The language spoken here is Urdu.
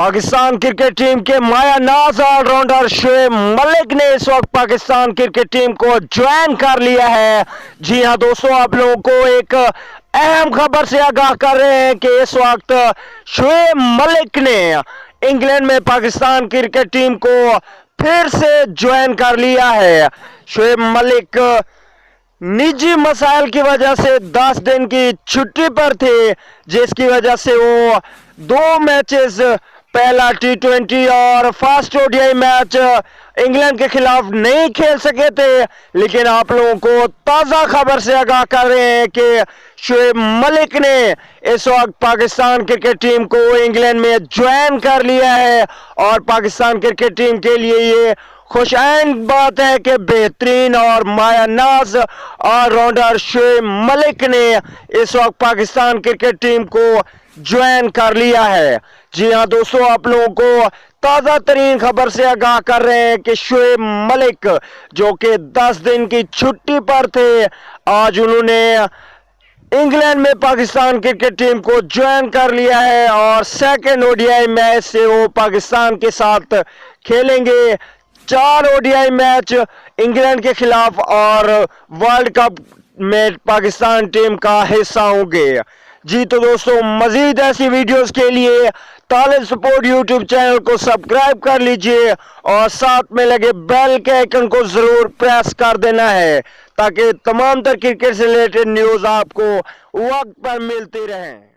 پاکستان کرکٹ ٹیم کے مایہ ناز آل راؤنڈر شعیب ملک نے اس وقت پاکستان کرکٹ ٹیم کو جوائن کر لیا ہے۔ جی ہاں دوستو، آپ لوگوں کو ایک اہم خبر سے آگاہ کر رہے ہیں کہ اس وقت شعیب ملک نے انگلینڈ میں پاکستان کرکٹ ٹیم کو پھر سے جوائن کر لیا ہے۔ شعیب ملک نجی مسائل کی وجہ سے 10 دن کی چھٹی پر تھے، جس کی وجہ سے وہ 2 میچز، پہلا T20 اور فرسٹ ODI میچ انگلینڈ کے خلاف نہیں کھیل سکے تھے۔ لیکن آپ لوگوں کو تازہ خبر سے آگاہ کر رہے ہیں کہ شعیب ملک نے اس وقت پاکستان کرکٹ ٹیم کو انگلینڈ میں جوائن کر لیا ہے، اور پاکستان کرکٹ ٹیم کے لیے یہ خوش آئند بات ہے کہ بہترین اور مایہ ناز آل راؤنڈر شعیب ملک نے اس وقت پاکستان کرکٹ ٹیم کو جوائن کر لیا ہے۔ جی ہاں دوستو، آپ لوگوں کو تازہ ترین خبر سے آگاہ کر رہے ہیں کہ شعیب ملک جو کہ 10 دن کی چھٹی پر تھے، آج انہوں نے انگلینڈ میں پاکستان کرکٹ ٹیم کو جوائن کر لیا ہے، اور سیکنڈ ODI میچ سے وہ پاکستان کے ساتھ کھیلیں گے۔ 4 ODI میچ انگلینڈ کے خلاف اور ورلڈ کپ میں پاکستان ٹیم کا حصہ ہوں گے۔ جی تو دوستو، مزید ایسی ویڈیوز کے لیے طالب سپورٹ یوٹیوب چینل کو سبسکرائب کر لیجئے، اور ساتھ میں لگے بیل کے آئیکن کو ضرور پریس کر دینا ہے، تاکہ تمام تر کرکٹ سے ریلیٹڈ نیوز آپ کو وقت پر ملتی رہیں۔